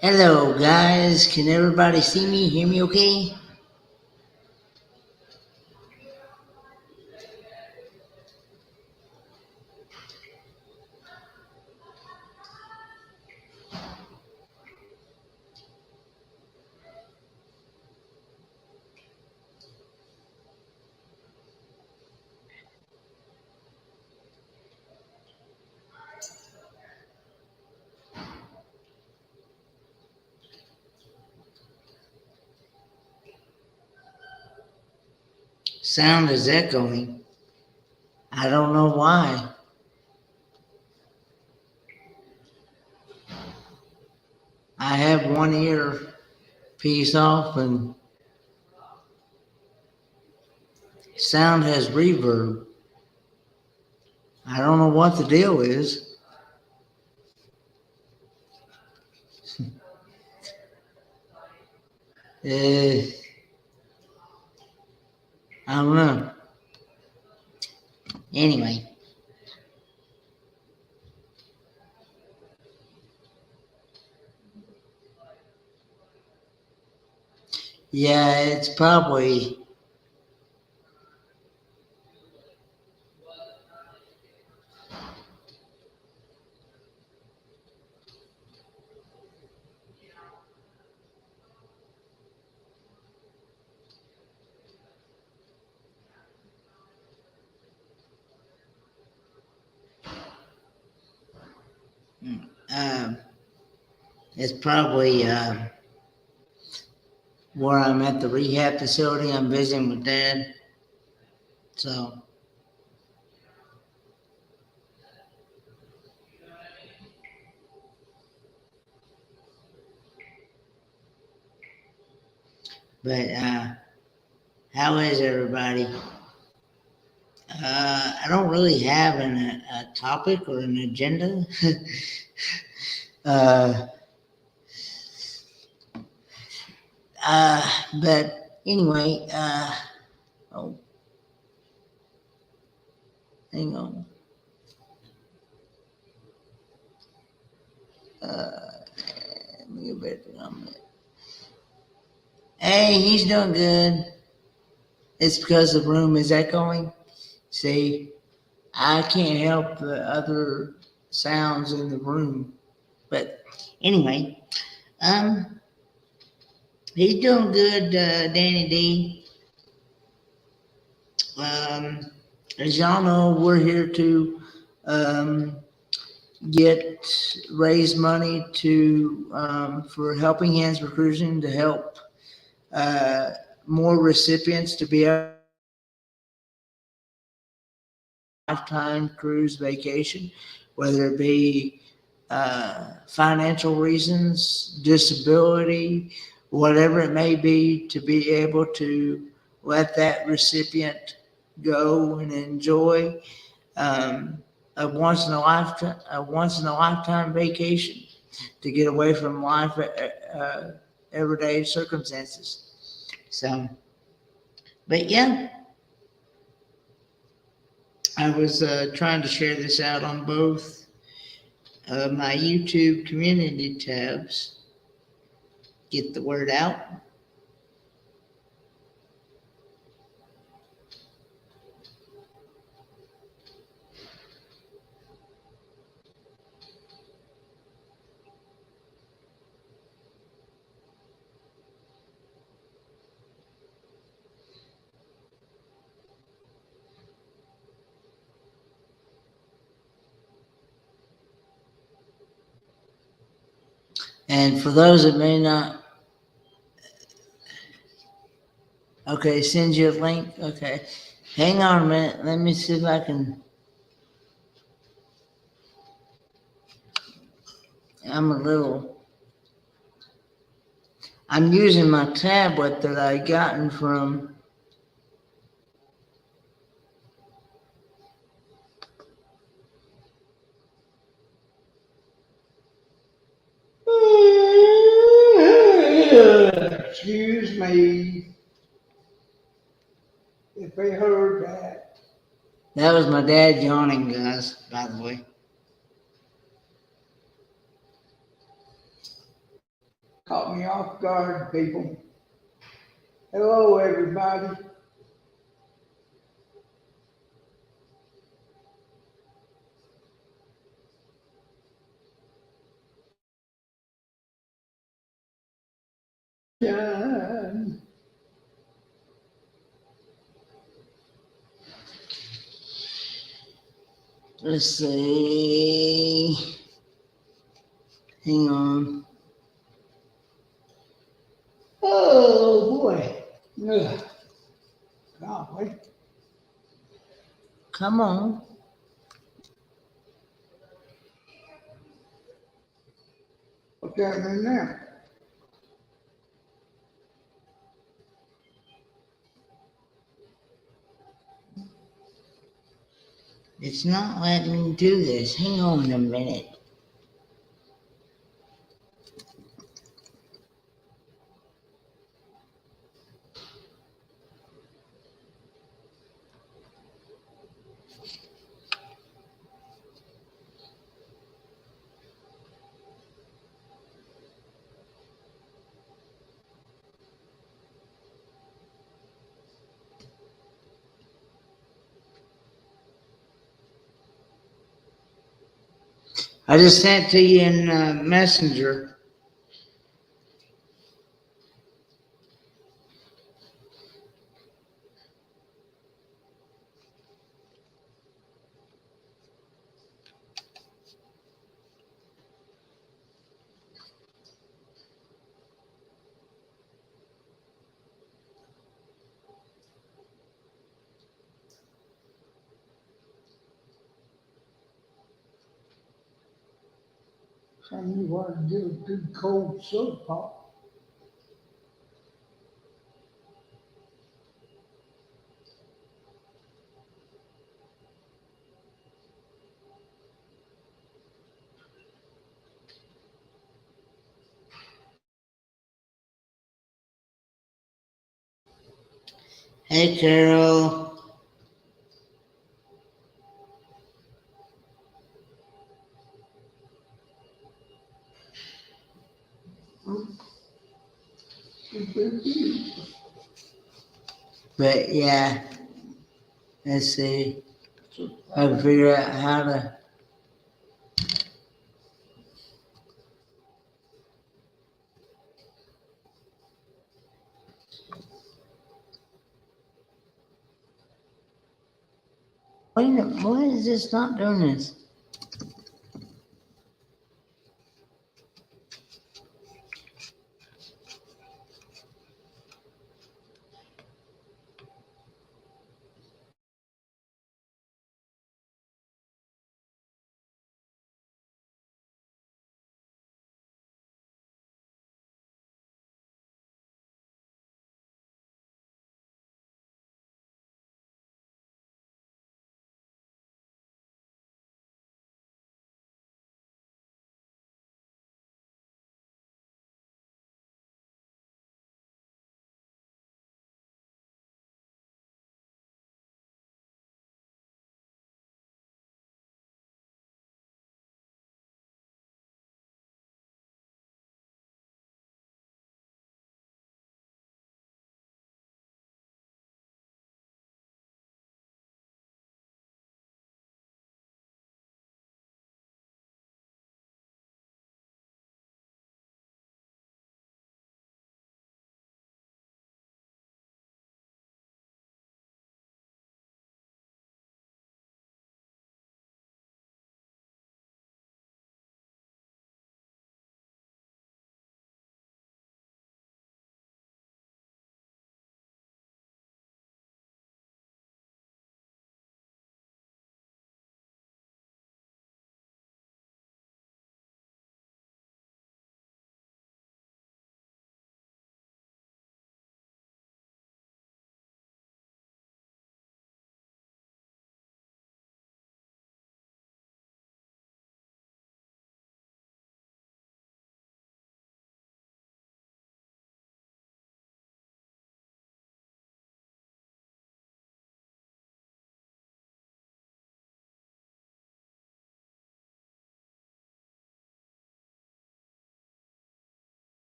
Hello guys, can everybody see me, hear me okay? Sound is echoing. I don't know why. I have one ear piece off and sound has reverb. I don't know what the deal is. I don't know. Anyway, yeah, it's probably um, it's probably where I'm at the rehab facility. I'm visiting with Dad, so. But how is everybody? I don't really have a topic or an agenda. uh, but anyway, oh, hang on. Let me get back to the comment. Hey, he's doing good. It's because the room is echoing. See, I can't help the other sounds in the room. But anyway, um, he's doing good, Danny D. As y'all know, we're here to um, raise money to for Helping Hands for Cruising to help more recipients to be able to lifetime cruise vacation, whether it be financial reasons, disability, whatever it may be, to be able to let that recipient go and enjoy a once in a lifetime vacation to get away from life, everyday circumstances. So, but yeah, I was trying to share this out on both my YouTube community tabs, get the word out. And for those that may not, okay, send you a link. Okay, hang on a minute. Let me see if I can. I'm a little. I'm using my tablet that I gotten from. Excuse me if I heard that. That was my dad yawning, guys, by the way. Caught me off guard, people. Hello, everybody. Done. Let's see. Hang on. Oh boy. Ugh. Golly. Come on. What's happening now? It's not letting me do this. Hang on a minute. I just sent to you in Messenger. Son, you want to do a good cold soda pop. Hey, Carol. But yeah, let's see. I can figure out how to. Wait a minute, why is this not doing this?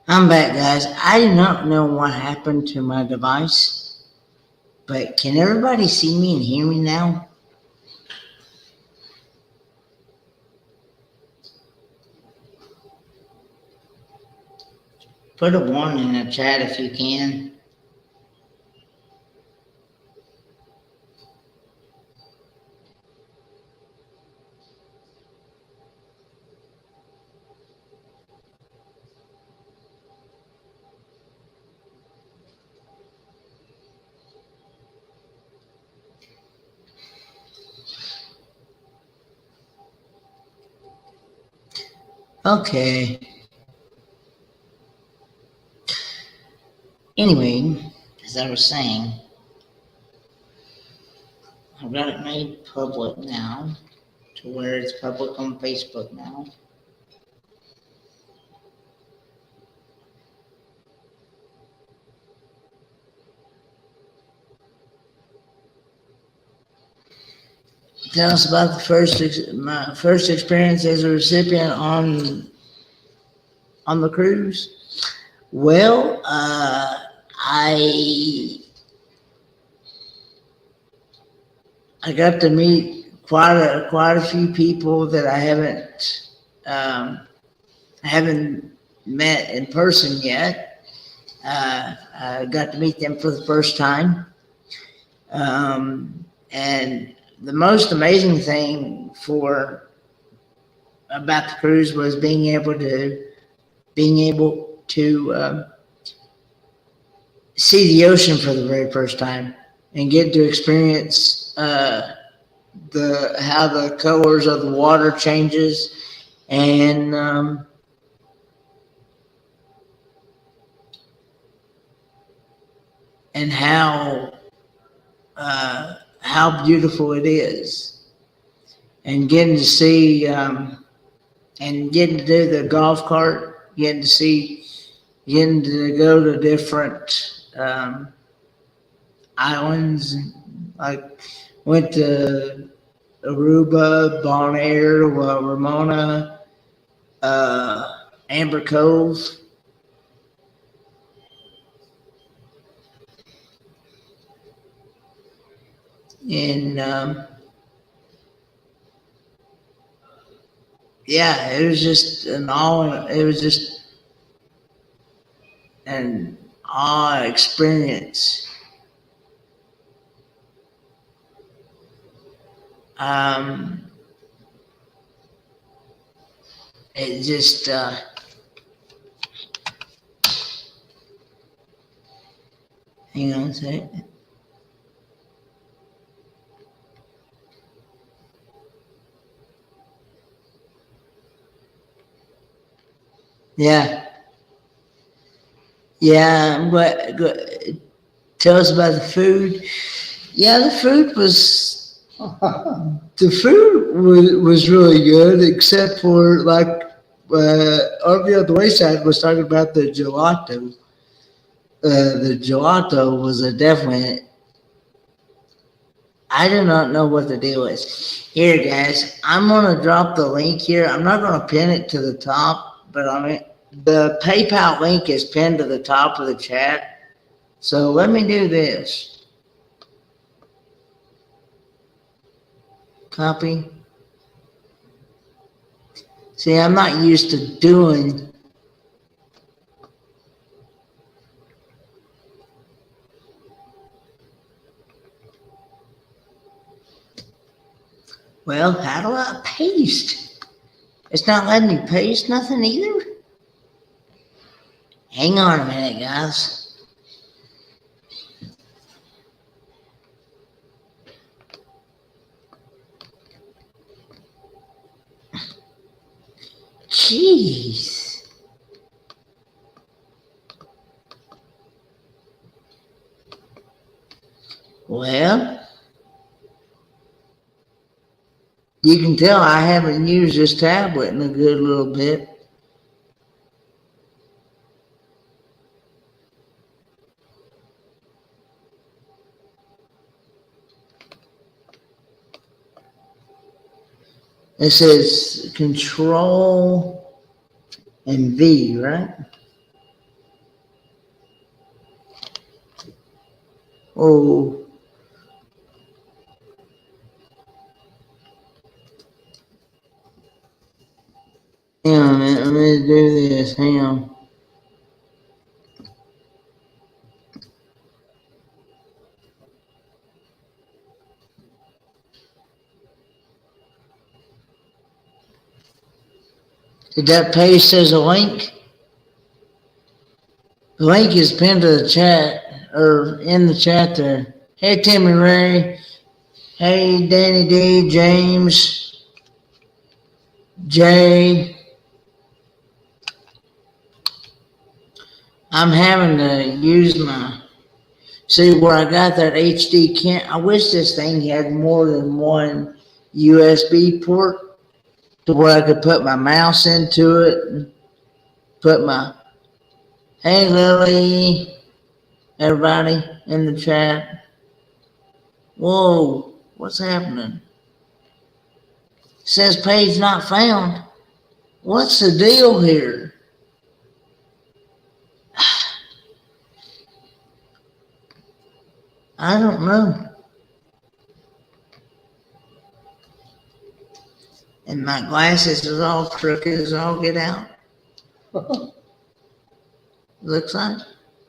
I'm back, guys. I do not know what happened to my device, but can everybody see me and hear me now? Put a 1 in the chat if you can. Okay. Anyway, as I was saying, I've got it made public now to where it's public on Facebook now. Tell us about my first experience as a recipient on the cruise. Well, I got to meet quite a few people that I haven't met in person yet. I got to meet them for the first time, and the most amazing thing about the cruise was being able to see the ocean for the very first time and get to experience how the colors of the water changes, and how beautiful it is, and getting to see and getting to do the golf cart, getting to go to different islands. Like went to Aruba, Bonaire, Ramona, Amber Cove, and yeah, it was just an awe experience. It just hang on a second. Yeah, yeah. Tell us about the food. Yeah, the food was really good, except for like on the other wayside was talking about the gelato. The gelato was a definite. I do not know what the deal is. Here, guys, I'm gonna drop the link here. I'm not gonna pin it to the top, but the PayPal link is pinned to the top of the chat. So let me do this. Copy. See, I'm not used to doing. Well, how do I paste? It's not letting me paste nothing either. Hang on a minute, guys. Jeez. Well, you can tell I haven't used this tablet in a good little bit. It says Control and V, right? Oh, hang on a minute. Let me do this. Hang on. Did that paste as a link? The link is pinned to the chat, or in the chat there. Hey, Timmy Ray. Hey, Danny D, James, Jay. I'm having to use my, see where I got that HD can't, I wish this thing had more than one USB port to where I could put my mouse into it and put my, hey Lily, everybody in the chat. Whoa, what's happening? It says page not found. What's the deal here? I don't know. And my glasses is all crooked as all get out. Looks like.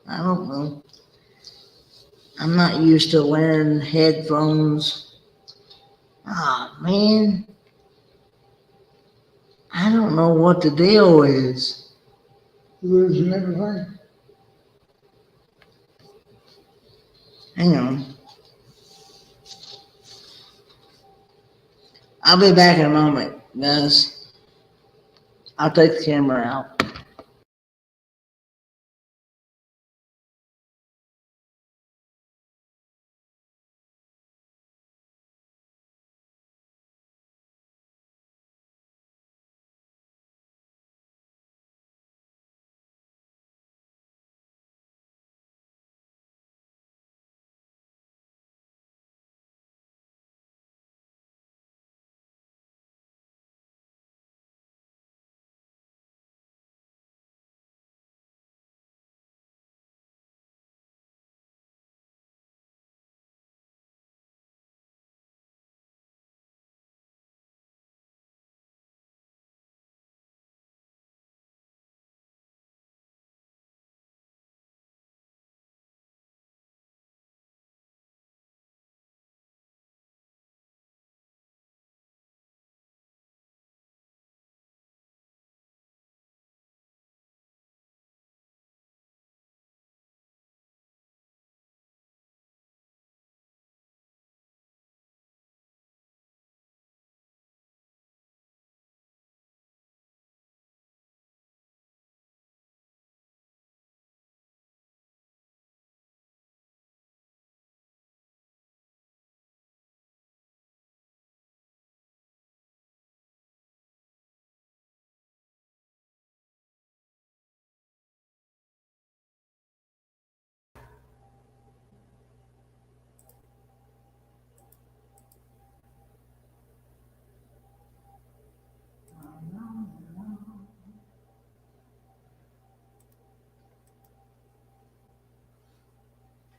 I don't know. I'm not used to wearing headphones. Ah, man. I don't know what the deal is. Losing everything. Hang on. I'll be back in a moment, guys. I'll take the camera out.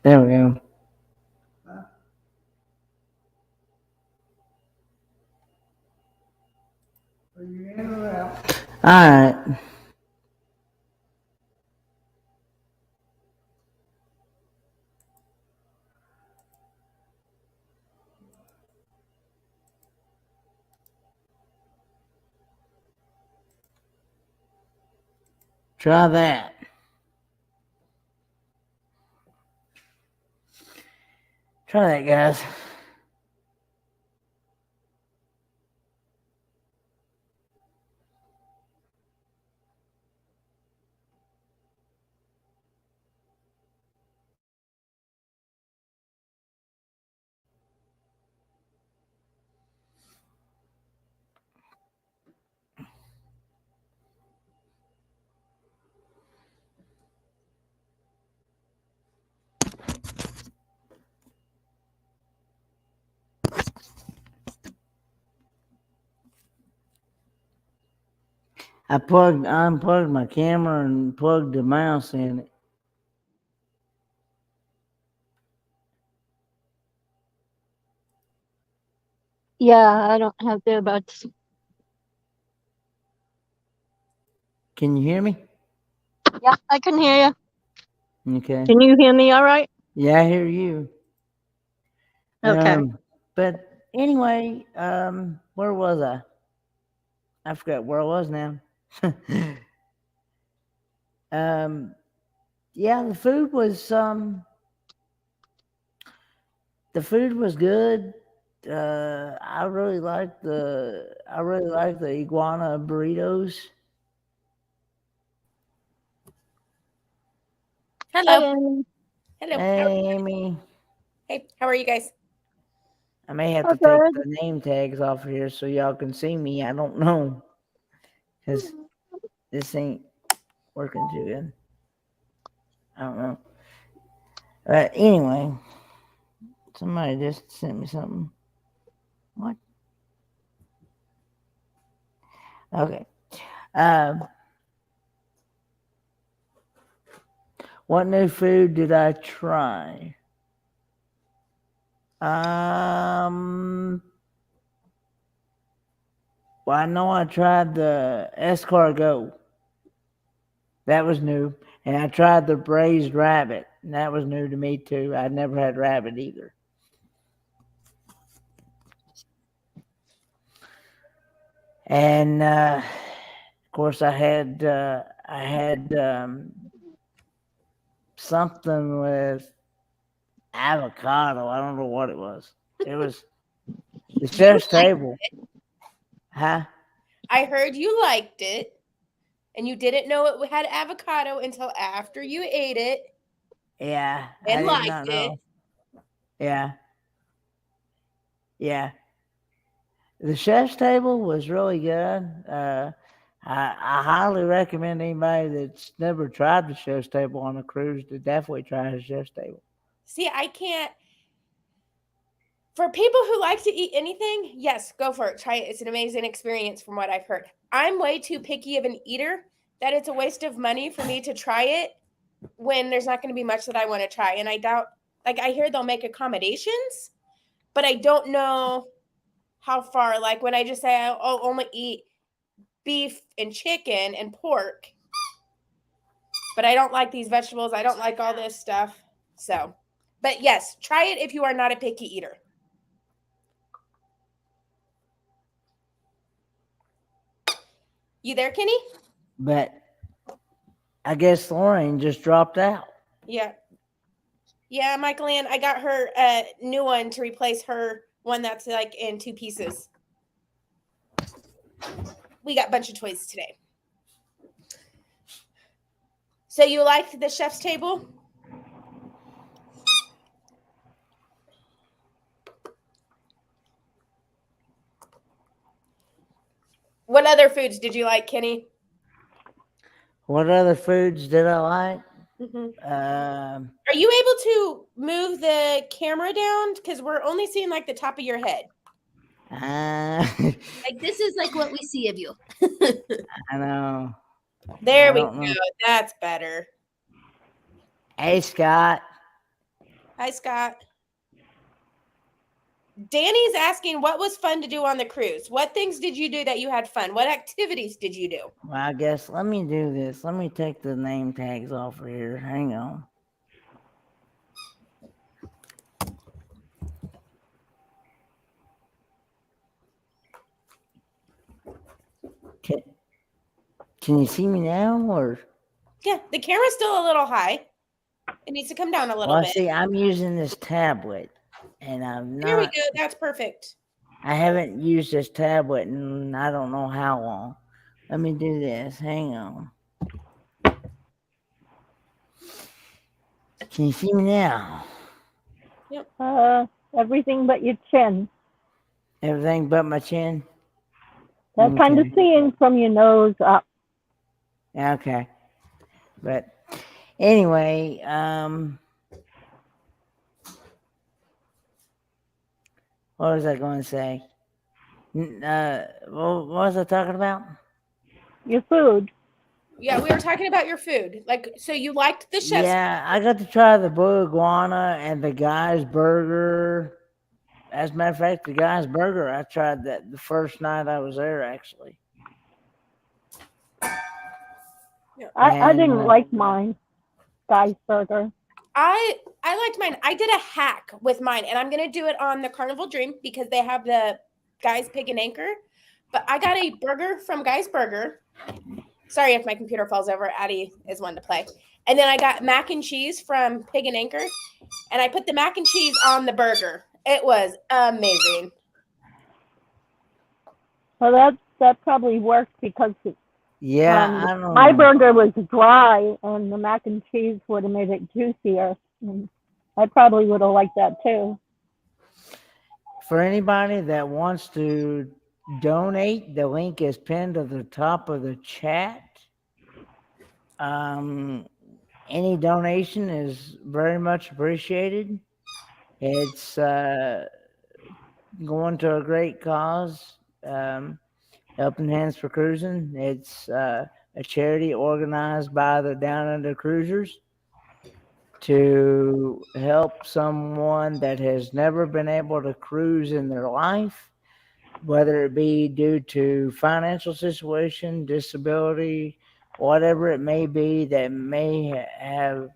There we go. Are you in or out? All right. Try that. Try that, guys. I unplugged my camera and plugged the mouse in it. Yeah, I don't have the buds. Can you hear me? Yeah, I can hear you. Okay. Can you hear me all right? Yeah, I hear you. Okay. But anyway, where was I? I forgot where I was now. um, yeah, the food was good. I really like the iguana burritos. Hello. Hi, Amy. Hello. Hey, Amy. Hey, how are you guys? I may have Oh, to take good. the name tags off here so y'all can see me. I don't know, because this ain't working too good. I don't know. But anyway, somebody just sent me something. What? Okay. What new food did I try? Well, I know I tried the escargot. That was new. And I tried the braised rabbit. And that was new to me too. I'd never had rabbit either. And of course, I had something with avocado. I don't know what it was. It was the chef's table. Huh? I heard you liked it, and you didn't know it had avocado until after you ate it Yeah, I and did liked not it. know. Yeah, yeah. The chef's table was really good. I highly recommend anybody that's never tried the chef's table on a cruise to definitely try the chef's table. See, I can't. For people who like to eat anything, yes, go for it. Try it. It's an amazing experience from what I've heard. I'm way too picky of an eater that it's a waste of money for me to try it when there's not going to be much that I want to try. And I doubt, like, I hear they'll make accommodations, but I don't know how far. Like, when I just say I'll only eat beef and chicken and pork, but I don't like these vegetables. I don't like all this stuff. So, but yes, try it if you are not a picky eater. You there, Kenny? But I guess Lorraine just dropped out. Yeah. Yeah, Michael Ann, I got her a new one to replace her one that's like in two pieces. We got a bunch of toys today. So you liked the chef's table? What other foods did you like, Kenny? What other foods did I like? Mm-hmm. Um, Are you able to move the camera down? Because we're only seeing like the top of your head. Like this is like what we see of you. I know. There I we don't go. know. That's better. Hey, Scott. Hi, Scott. Danny's asking what was fun to do on the cruise? What things did you do that you had fun? What activities did you do? Well, I guess let me do this. Let me take the name tags off of here. Hang on. Can you see me now, or? Yeah, the camera's still a little high. It needs to come down a little Well, bit. see, I'm using this tablet, and I'm There we not. go. That's perfect. I haven't used this tablet in I don't know how long. Let me do this. Hang on. Can you see me now? Everything but your chin. Everything but my chin? That's kind of Okay. seeing from your nose up. Okay. But anyway, what was I going to say? What was I talking about? Your food. Yeah, we were talking about your food. Like, so you liked the chef's. Yeah, I got to try the blue iguana and the guy's burger. As a matter of fact, the guy's burger, I tried that the first night I was there, actually. I And, didn't like mine, Guy's Burger. I liked mine. I did a hack with mine, and I'm gonna do it on the Carnival Dream because they have the Guy's Pig and Anchor. But I got a burger from Guy's Burger. Sorry if my computer falls over. Addie is one to play. And then I got mac and cheese from Pig and Anchor, and I put the mac and cheese on the burger. It was amazing. Well, that probably worked because yeah, I don't my know. burger was dry, and the mac and cheese would have made it juicier. And I probably would have liked that too. For anybody that wants to donate, the link is pinned at the top of the chat. Any donation is very much appreciated. It's going to a great cause. Helping Hands for Cruising. It's a charity organized by the Downunder Cruisers to help someone that has never been able to cruise in their life, whether it be due to financial situation, disability, whatever it may be that may have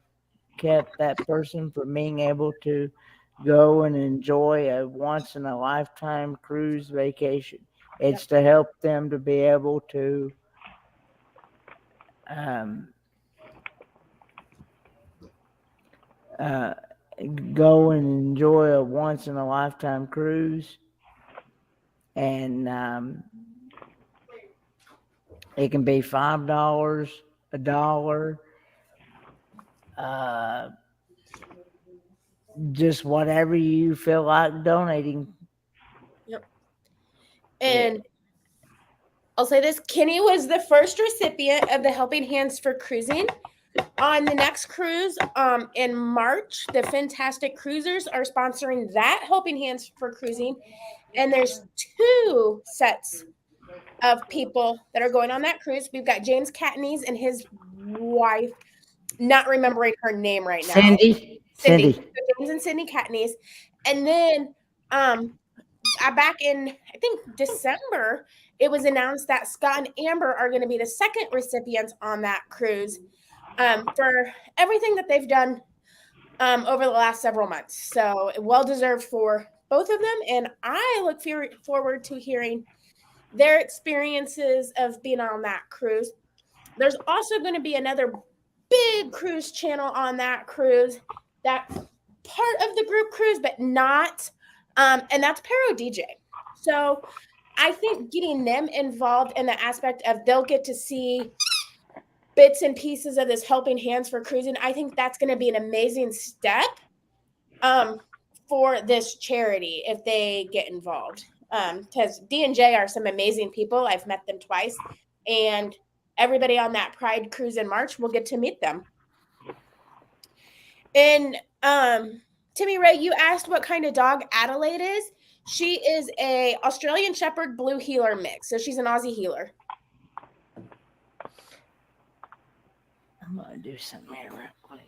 kept that person from being able to go and enjoy a once in a lifetime cruise vacation. It's to help them to be able to go and enjoy a once in a lifetime cruise. And it can be $5, $1, just whatever you feel like donating. Yep. And I'll say this, Kenny was the first recipient of the Helping Hands for Cruising. On the next cruise in March, the Fantastic Cruisers are sponsoring that Helping Hands for Cruising. And there's 2 sets of people that are going on that cruise. We've got James Catneys and his wife, not remembering her name right now. Cindy. So James and Cindy Catneys. And then back in, I think, December, it was announced that Scott and Amber are going to be the second recipients on that cruise for everything that they've done over the last several months. So well-deserved for both of them. And I look forward to hearing their experiences of being on that cruise. There's also going to be another big cruise channel on that cruise, that part of the group cruise, but not, and that's Pero DJ. So I think getting them involved in the aspect of they'll get to see bits and pieces of this Helping Hands for Cruising, I think that's going to be an amazing step for this charity if they get involved. Because D&J are some amazing people. I've met them twice. And everybody on that Pride cruise in March will get to meet them. And Timmy Ray, you asked what kind of dog Adelaide is. She is a Australian Shepherd Blue Heeler mix. So she's an Aussie Heeler. I'm going to do something here real quick.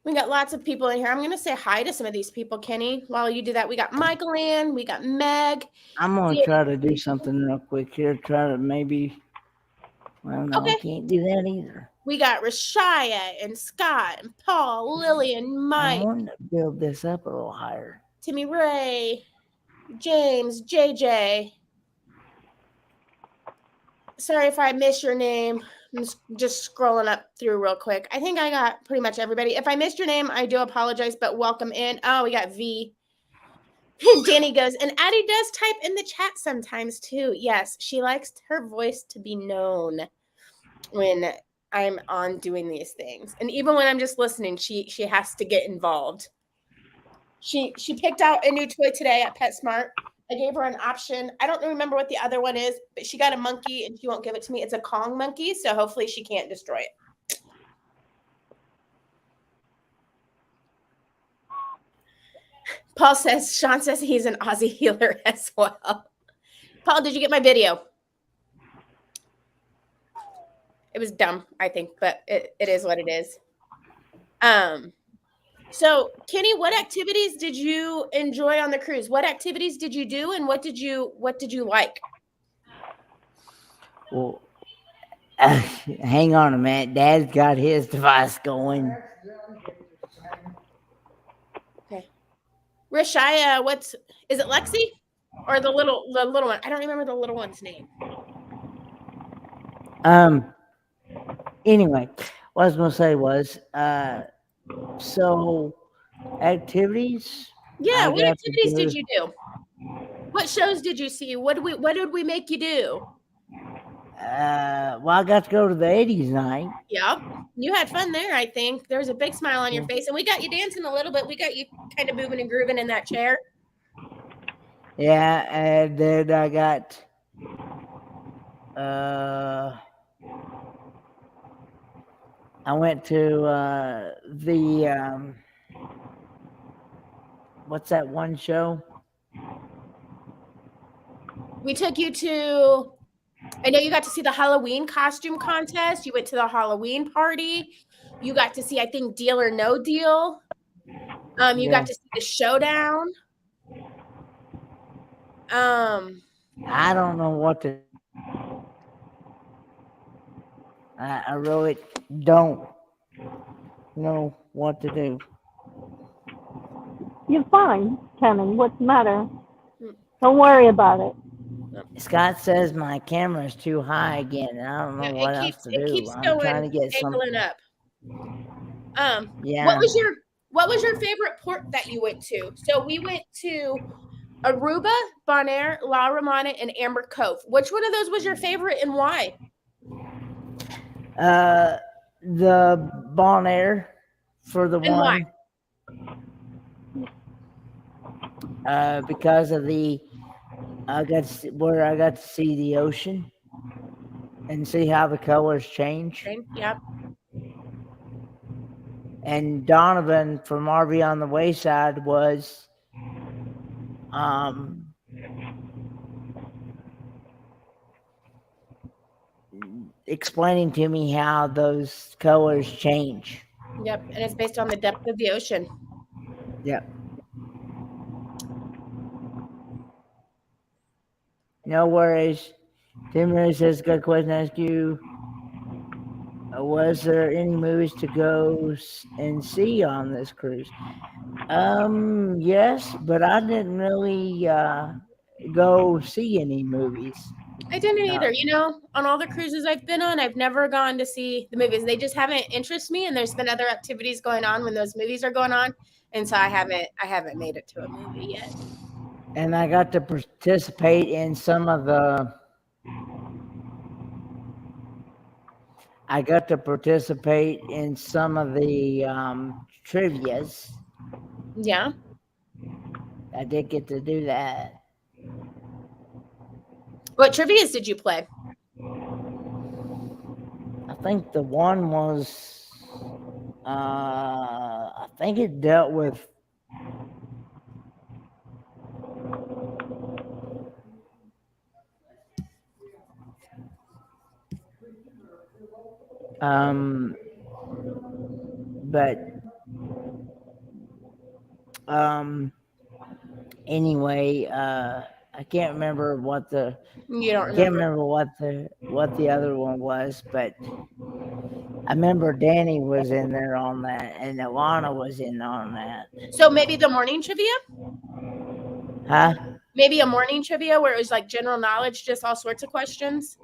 We got lots of people in here. I'm going to say hi to some of these people, Kenny. While you do that, we got Michael in. We got Meg. I'm going to try to do something real quick here. Try to maybe, well, no, okay. I can't do that either. We got Rashaya and Scott and Paul, Lily and Mike. I want to build this up a little higher. Timmy Ray, James, JJ. Sorry if I missed your name. I'm just scrolling up through real quick. I think I got pretty much everybody. If I missed your name, I do apologize, but welcome in. Oh, we got V. Danny goes, and Addie does type in the chat sometimes too. Yes, she likes her voice to be known when I'm on doing these things. And even when I'm just listening, she has to get involved. She picked out a new toy today at PetSmart. I gave her an option. I don't remember what the other one is, but she got a monkey and she won't give it to me. It's a Kong monkey, so hopefully she can't destroy it. Sean says he's an Aussie healer as well. Paul, did you get my video? It was dumb, I think, but it is what it is. So, Kenny, what activities did you enjoy on the cruise? What activities did you do, and what did you like? Well, hang on a minute. Dad's got his device going. Okay. Rashaya, is it Lexi or the little one? I don't remember the little one's name. Anyway, what I was gonna say was, so activities. Yeah, I what got to activities did do- you do? What shows did you see? What did we make you do? Well, I got to go to the 80s night. Yep. You had fun there, I think. There was a big smile on your Yeah. face, and we got you dancing a little bit. We got you kind of moving and grooving in that chair. Yeah, and then I got I went to the what's that one show? We took you to, I know you got to see the Halloween costume contest. You went to the Halloween party. You got to see, I think, Deal or No Deal. You Yeah. got to see the showdown. I don't know what to. I really don't know what to do. You're fine, Kenny. What's the matter? Don't worry about it. Scott says my camera is too high again, and I don't know what else to do. It keeps I'm going, trying to get angling up. Yeah. What was your favorite port that you went to? So we went to Aruba, Bonaire, La Romana, and Amber Cove. Which one of those was your favorite and why? The Bonaire for the And one. Because of I got to see the ocean and see how the colors change. Okay, yep. And Donovan from RV on the Wayside was explaining to me how those colors change. Yep, and it's based on the depth of the ocean. Yep. No worries. Tim Ray says, got a question to ask you. Was there any movies to go and see on this cruise? Yes, but I didn't really go see any movies. I didn't either. You know, on all the cruises I've been on, I've never gone to see the movies. They just haven't interested me, and there's been other activities going on when those movies are going on, and so I haven't made it to a movie yet. And I got to participate in some of the. trivias. Yeah. I did get to do that. What trivias did you play? I think the one was, I think it dealt with anyway, I can't remember what the. You don't remember. Can't remember what the other one was, but I remember Danny was in there on that, and Alana was in on that. So maybe the morning trivia? Huh? Maybe a morning trivia where it was like general knowledge, just all sorts of questions.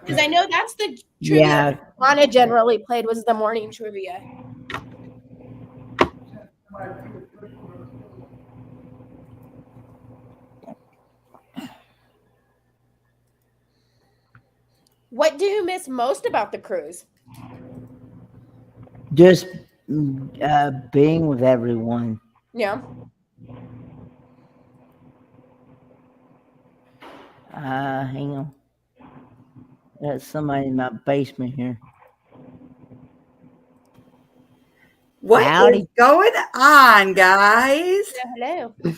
Because I know that's the trivia Alana generally played was the morning trivia. What do you miss most about the cruise? Just being with everyone. Yeah. Hang on. There's somebody in my basement here. What is going on, guys? Hello. Hi,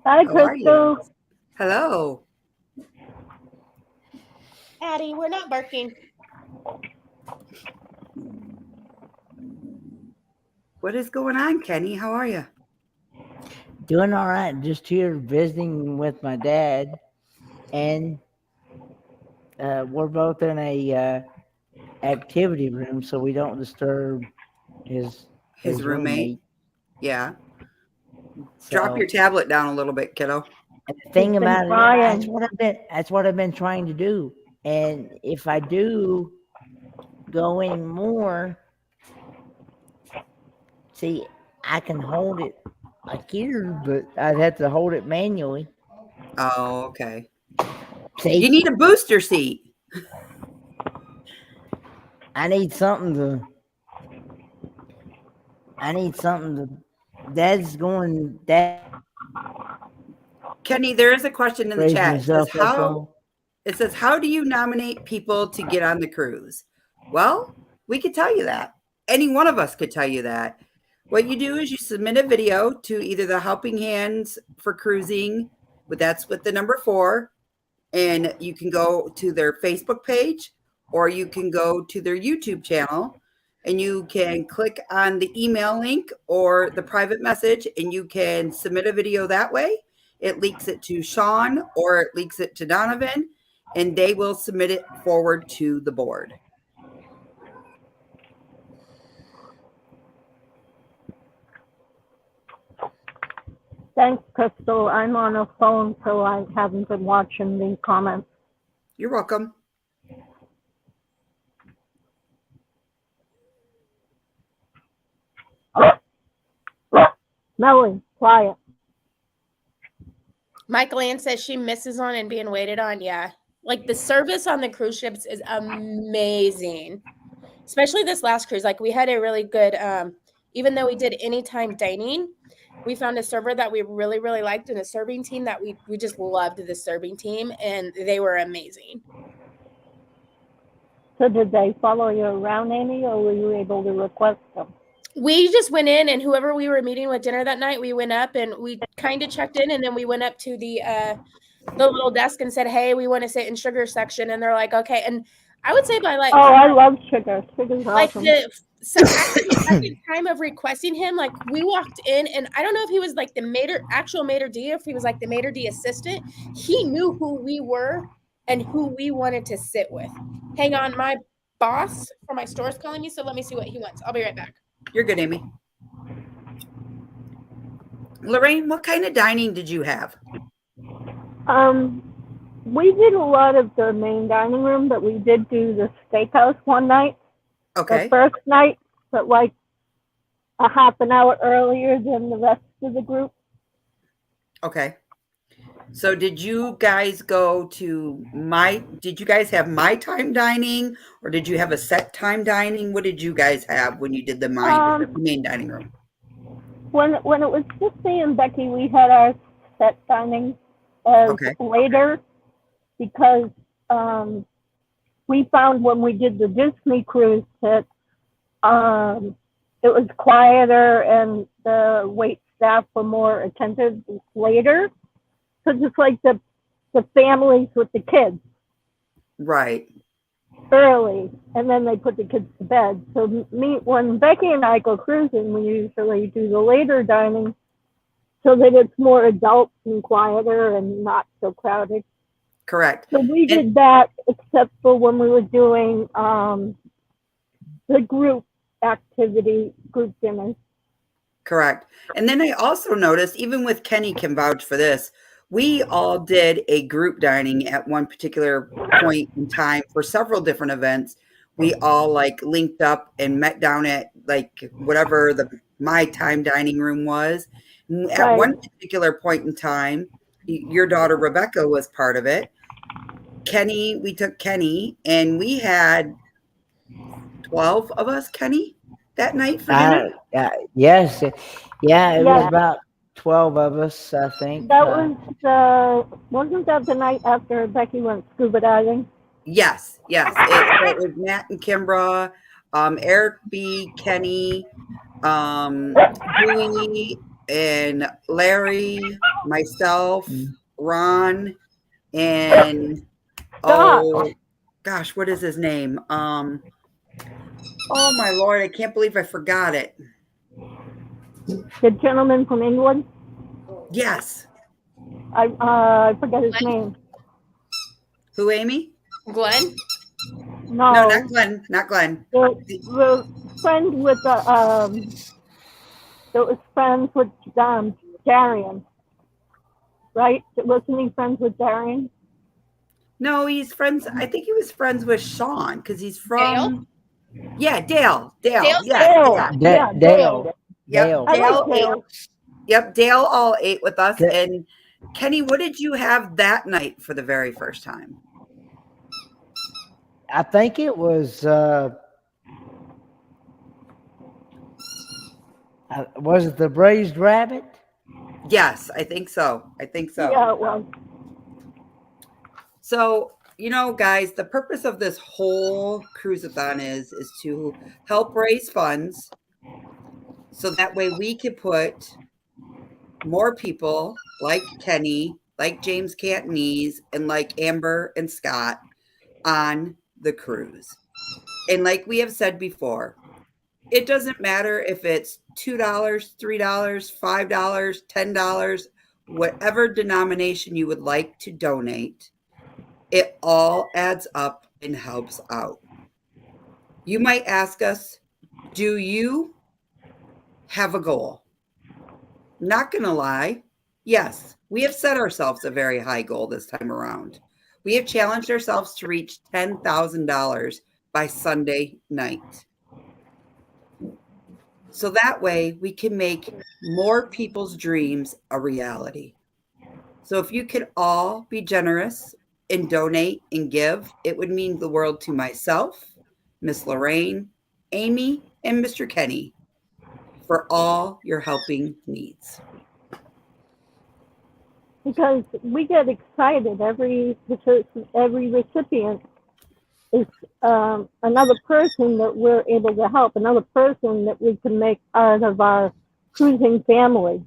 How are Crystal. Hello. Addie, we're not barking. What is going on, Kenny? How are you? Doing all right. Just here visiting with my dad, and we're both in a activity room, so we don't disturb his roommate. Yeah. Drop So, your tablet down a little bit, kiddo. and the thing He's been about it, trying. that's what I've been trying to do. And if I do go in more, see, I can hold it like here, but I'd have to hold it manually. Oh, okay. See, You need a booster seat. I need something to. Dad's going. Dad Kenny, there is a question in the raising chat. himself up on. It says, how do you nominate people to get on the cruise? Well, we could tell you that. Any one of us could tell you that. What you do is you submit a video to either the Helping Hands for Cruising, but that's with the number 4, and you can go to their Facebook page, or you can go to their YouTube channel, and you can click on the email link or the private message, and you can submit a video that way. It leaks it to Sean or it leaks it to Donovan, and they will submit it forward to the board. Thanks, Crystal. I'm on a phone, so I haven't been watching the comments. You're welcome. Melanie, quiet. Michael Ann says she misses on and being waited on. Yeah. Like the service on the cruise ships is amazing. Especially this last cruise. Like we had a really good, even though we did anytime dining, we found a server that we really, really liked and a serving team that we just loved the serving team, and they were amazing. So did they follow you around, Amy, or were you able to request them? We just went in, and whoever we were meeting with dinner that night, we went up and we kind of checked in, and then we went up to the little desk and said, hey, we want to sit in sugar section. And they're like, okay. And I would say by like, oh, I love sugar. Sugar's like awesome. So after the second time of requesting him, like we walked in, and I don't know if he was like the actual maitre d', or if he was like the maitre d' assistant. He knew who we were and who we wanted to sit with. Hang on, my boss for my store is calling me, so let me see what he wants. I'll be right back. You're good, Amy. Lorraine, what kind of dining did you have? We did a lot of the main dining room, but we did do the steakhouse one night. Okay. The first night, but like a half an hour earlier than the rest of the group. Okay. So did you guys did you guys have my time dining, or did you have a set time dining? What did you guys have when you did the main dining room? When it was just me and Becky, we had our set dining later, because we found when we did the Disney cruise that it was quieter and the wait staff were more attentive later. So just like the families with the kids. Right. Early, and then they put the kids to bed. So when Becky and I go cruising, we usually do the later dining so that it's more adults and quieter and not so crowded. Correct. So we did that, except for when we were doing the group activity, group dinners. Correct. And then I also noticed, even with Kenny can vouch for this, we all did a group dining at one particular point in time for several different events. We all like linked up and met down at like whatever my time dining room was. At one particular point in time, your daughter Rebecca was part of it. We took Kenny, and we had 12 of us, Kenny, that night for dinner. Yes. Yeah, it was about 12 of us, I think. That wasn't that the night after Becky went scuba diving? Yes. It was Matt and Kimbra, Eric B, Kenny, Julie, and Larry, myself, Ron, and oh gosh, what is his name? Oh my Lord, I can't believe I forgot it. The gentleman from England. Yes. I forget his name. Who, Amy? Glenn? No, No, not Glenn. Not Glenn. the friend with the that was friends with Darian, right? Wasn't he friends with Darian? No, he's friends. I think he was friends with Sean because he's from. Dale? Yeah, Dale. Dale's Yes. Dale. Yeah. Yeah, Dale. Yep. Dale. I Dale like ate. Dale. Yep. Dale all ate with us. Good. And Kenny, what did you have that night for the very first time? I think it was it the braised rabbit? Yes, I think so. Yeah, it was. So, guys, the purpose of this whole cruise-a-thon is to help raise funds so that way we can put more people like Kenny, like James Cantonese, and like Amber and Scott on the cruise. And like we have said before, it doesn't matter if it's $2, $3, $5, $10, whatever denomination you would like to donate, it all adds up and helps out. You might ask us, do you have a goal? Not going to lie. Yes, we have set ourselves a very high goal this time around. We have challenged ourselves to reach $10,000 by Sunday night. So that way we can make more people's dreams a reality. So if you could all be generous and donate and give, it would mean the world to myself, Miss Lorraine, Amy, and Mr. Kenny for all your helping needs. Because we get excited. Every recipient is another person that we're able to help, another person that we can make part of our cruising family.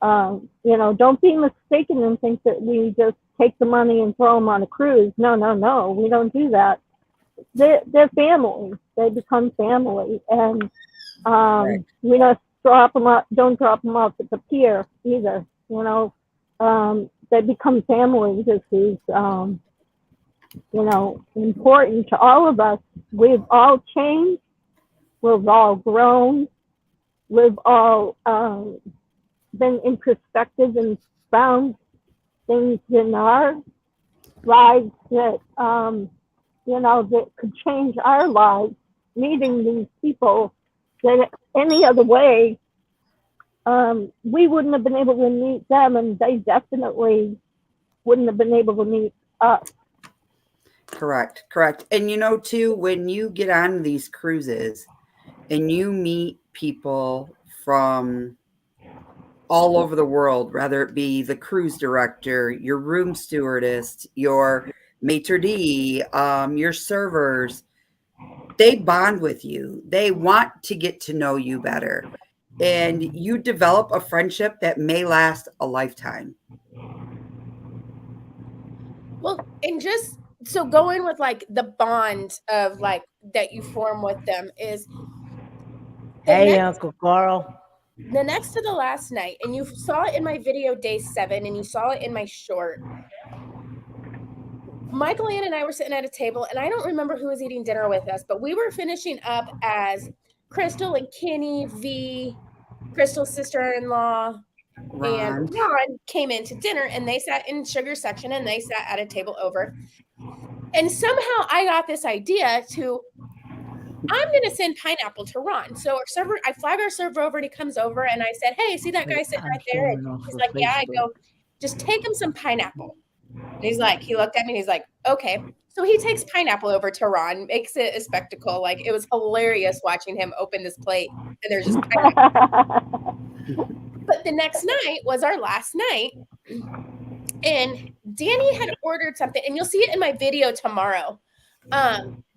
Don't be mistaken and think that we just take the money and throw them on a cruise. No, we don't do that. They're family. They become family, and Right. we don't drop them off at the pier either. They become family. This is important to all of us. We've all changed. We've all grown. We've all been in perspective and found things in our lives that, that could change our lives. Meeting these people that any other way, we wouldn't have been able to meet them, and they definitely wouldn't have been able to meet us. Correct. And too, when you get on these cruises and you meet people from all over the world, whether it be the cruise director, your room stewardess, your maitre d', your servers, they bond with you. They want to get to know you better. And you develop a friendship that may last a lifetime. Well, and just so going with like the bond of like that you form with them is Hey, Uncle Carl. the next to the last night, and you saw it in my video day 7 and you saw it in my short. Michael Ann and I were sitting at a table, and I don't remember who was eating dinner with us, but we were finishing up as Crystal and Kenny, V, Crystal's sister-in-law, and Ron came in to dinner, and they sat in Sugar's section, and they sat at a table over. And somehow I got this idea I'm going to send pineapple to Ron. So our server, I flag our server over, and he comes over, and I said, hey, see that guy sitting right there? And he's like, yeah. I go, just take him some pineapple. And he looked at me, and he's like, okay. So he takes pineapple over to Ron, makes it a spectacle. Like, it was hilarious watching him open this plate, and there's just pineapple. But the next night was our last night, and Danny had ordered something, and you'll see it in my video tomorrow.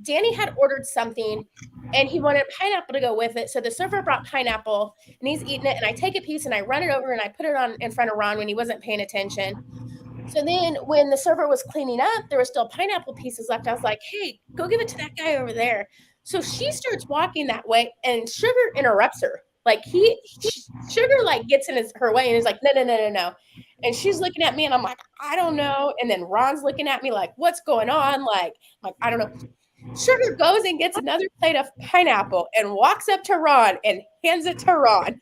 Danny had ordered something, and he wanted pineapple to go with it. So the server brought pineapple, and he's eating it, and I take a piece, and I run it over, and I put it on in front of Ron when he wasn't paying attention. So then when the server was cleaning up, there were still pineapple pieces left. I was like, hey, go give it to that guy over there. So she starts walking that way, and Sugar interrupts her. Like Sugar like gets in her way and is like, no. And she's looking at me and I'm like, I don't know. And then Ron's looking at me like, what's going on? Like, I don't know. Sugar goes and gets another plate of pineapple and walks up to Ron and hands it to Ron.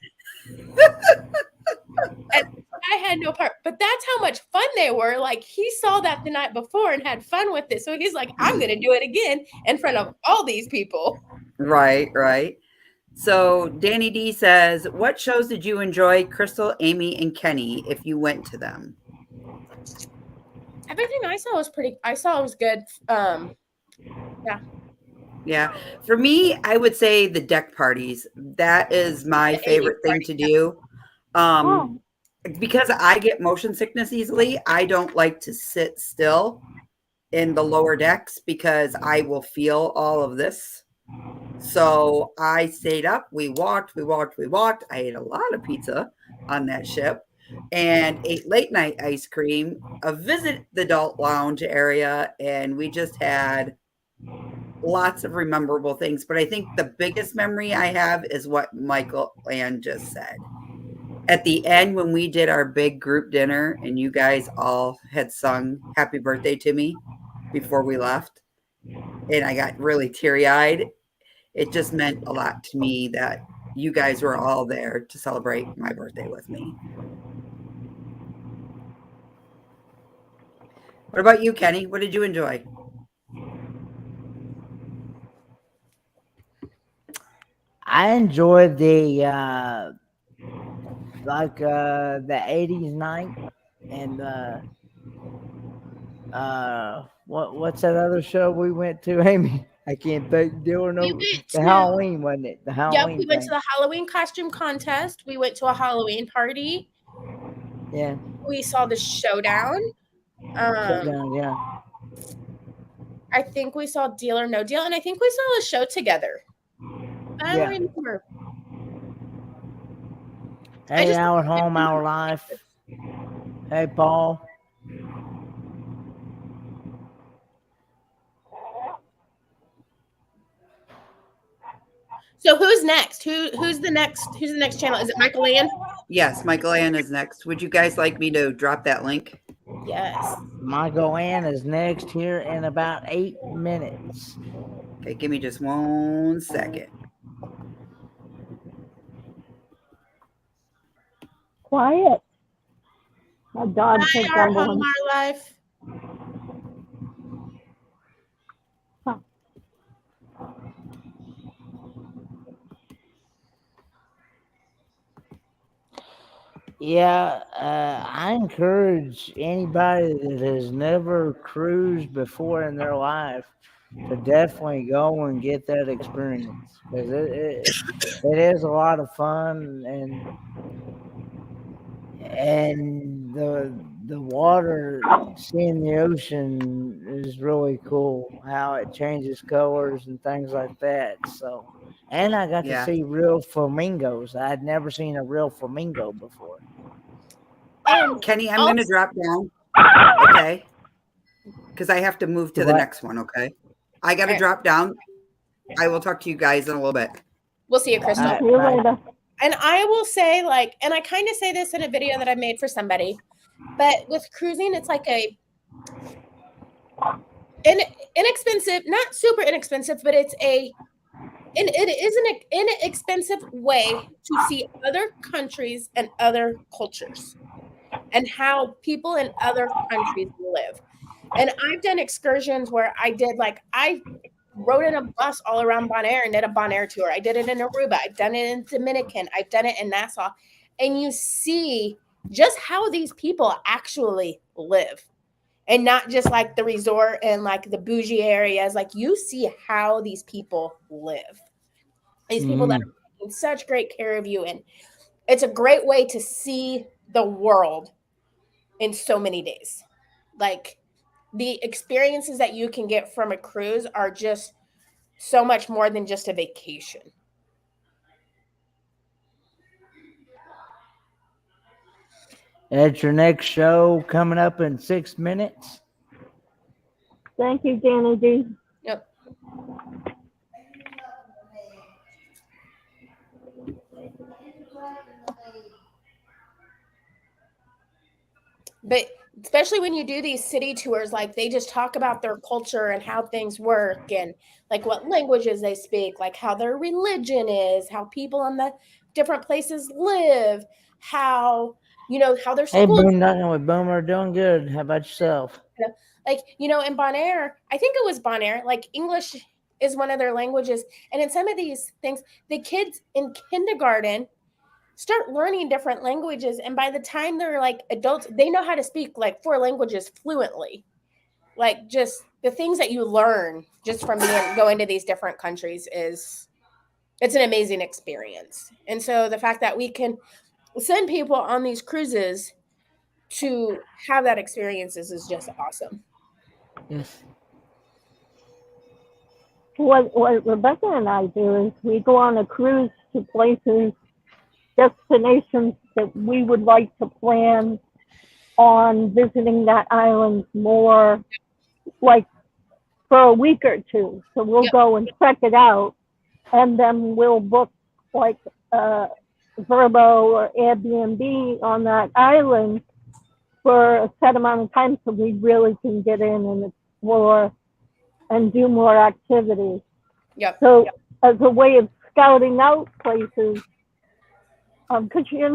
And I had no part, but that's how much fun they were. Like, he saw that the night before and had fun with it. So he's like, I'm going to do it again in front of all these people. Right, right. So Danny D says, what shows did you enjoy, Crystal, Amy, and Kenny, if you went to them? Everything I saw was good. Yeah. Yeah. For me, I would say the deck parties. That is my favorite thing to do. Because I get motion sickness easily, I don't like to sit still in the lower decks because I will feel all of this. So I stayed up. We walked. I ate a lot of pizza on that ship and ate late night ice cream, visit the adult lounge area, and we just had lots of memorable things. But I think the biggest memory I have is what Michael Ann just said. At the end, when we did our big group dinner and you guys all had sung happy birthday to me before we left, and I got really teary-eyed, it just meant a lot to me that you guys were all there to celebrate my birthday with me. What about you, Kenny? What did you enjoy? I enjoyed the 80s night and what's that other show we went to, Amy? I can't think. The Halloween, wasn't it? The Halloween. Yep, we went to the Halloween costume contest. We went to a Halloween party. Yeah. We saw the showdown. Yeah. I think we saw Deal or No Deal, and I think we saw a show together. I don't remember. Hey, Our Home, Our Life. Hey, Paul. So who's next? Who's the next channel? Is it Michael Ann? Yes, Michael Ann is next. Would you guys like me to drop that link? Yes. Michael Ann is next here in about 8 minutes. Okay, give me just 1 second. Quiet. My dog is Our Home, grumbling. Our Life. Yeah, I encourage anybody that has never cruised before in their life to definitely go and get that experience, because it is a lot of fun, and the water, seeing the ocean is really cool, how it changes colors and things like that. So, and I got to see real flamingos. I'd never seen a real flamingo before. And Kenny, I'm going to drop down, okay? Because I have to move to the next one, okay? I got to drop down. I will talk to you guys in a little bit. We'll see you, Crystal. See you later. And I will say, like, and I kind of say this in a video that I made for somebody, but with cruising, it's like inexpensive, not super inexpensive, but it is an inexpensive way to see other countries and other cultures and how people in other countries live. And I've done excursions where I rode in a bus all around Bonaire and did a Bonaire tour. I did it in Aruba. I've done it in Dominican. I've done it in Nassau. And you see just how these people actually live. And not just like the resort and like the bougie areas. Like, you see how these people live. These people that are taking such great care of you. And it's a great way to see the world in so many days. Like, the experiences that you can get from a cruise are just so much more than just a vacation. That's your next show coming up in 6 minutes. Thank you, Danny D. Yep. But especially when you do these city tours, like they just talk about their culture and how things work and like what languages they speak, like how their religion is, how people in the different places live, how, how their Hey, schools, Boondocking with Boomer, doing good. How about yourself? like, in Bonaire, I think it was Bonaire, like English is one of their languages. And in some of these things, the kids in kindergarten start learning different languages, and by the time they're like adults, they know how to speak like 4 languages fluently. Like, just the things that you learn just from going to these different countries it's an amazing experience. And so the fact that we can send people on these cruises to have that experiences is just awesome. Yes. What Rebecca and I do is we go on a cruise to places, destinations that we would like to plan on visiting that island more, like for a week or two. So we'll go and check it out, and then we'll book like Verbo or Airbnb on that island for a set amount of time so we really can get in and explore and do more activities. Yep. So as a way of scouting out places, because you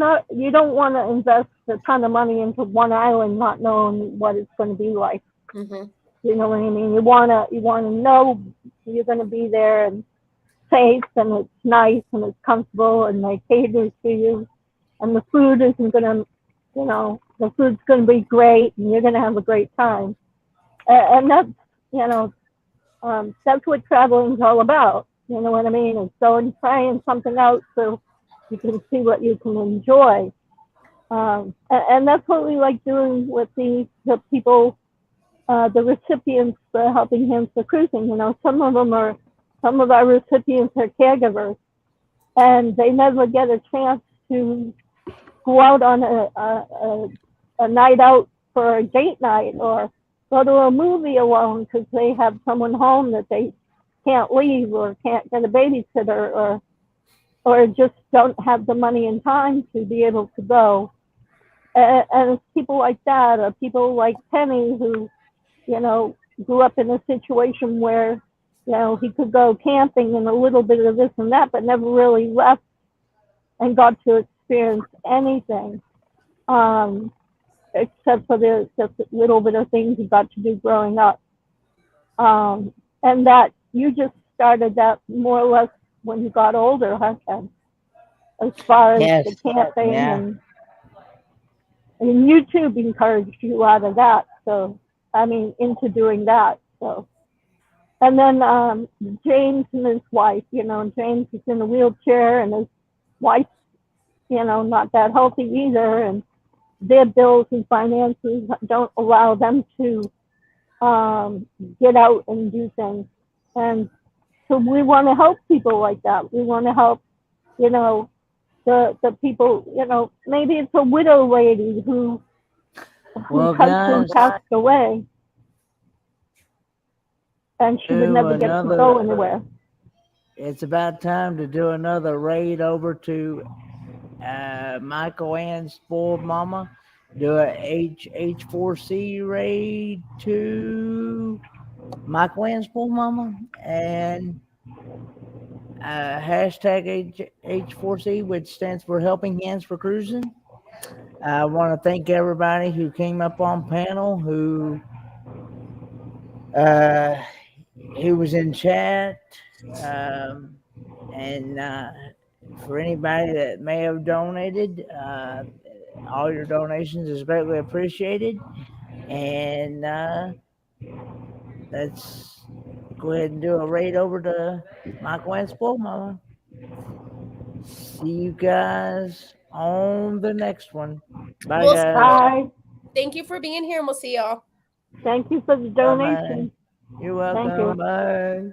don't want to invest a ton of money into one island not knowing what it's going to be like. Mm-hmm. You know what I mean? You wanna know you're going to be there and safe and it's nice and it's comfortable and they cater to you and the food isn't going to, the food's going to be great and you're going to have a great time. And that's, that's what traveling is all about. You know what I mean? It's going trying something out so you can see what you can enjoy. And that's what we like doing with the people, the recipients for Helping Hands for Cruising. Some of our recipients are caregivers, and they never get a chance to go out on a night out for a date night or go to a movie alone because they have someone home that they can't leave or can't get a babysitter or just don't have the money and time to be able to go. And it's people like that, or people like Penny who, grew up in a situation where, he could go camping and a little bit of this and that, but never really left and got to experience anything, except for the little bit of things he got to do growing up. And that you just started that more or less when you got older, huh, Ken? As far as Yes. the camping Yeah. and YouTube encouraged you out of that. So, into doing that. So, and then James and his wife, James is in a wheelchair and his wife, not that healthy either. And their bills and finances don't allow them to get out and do things. And so we want to help people like that. We want to help, the people, maybe it's a widow lady whose husband passed away. And she would never get to go anywhere. It's about time to do another raid over to Michael Ann's spoiled mama. Do a H4C raid to Michael Ann's spoiled mama and hashtag H4C, which stands for Helping Hands for Cruising. I want to thank everybody who came up on panel, who was in chat, and for anybody that may have donated, all your donations is greatly appreciated. And let's go ahead and do a raid over to Michael and Spoil Mama. See you guys on the next one. Bye, guys. Bye. Thank you for being here, and we'll see y'all. Thank you for the donation. Bye-bye. You're welcome. Thank you. Bye.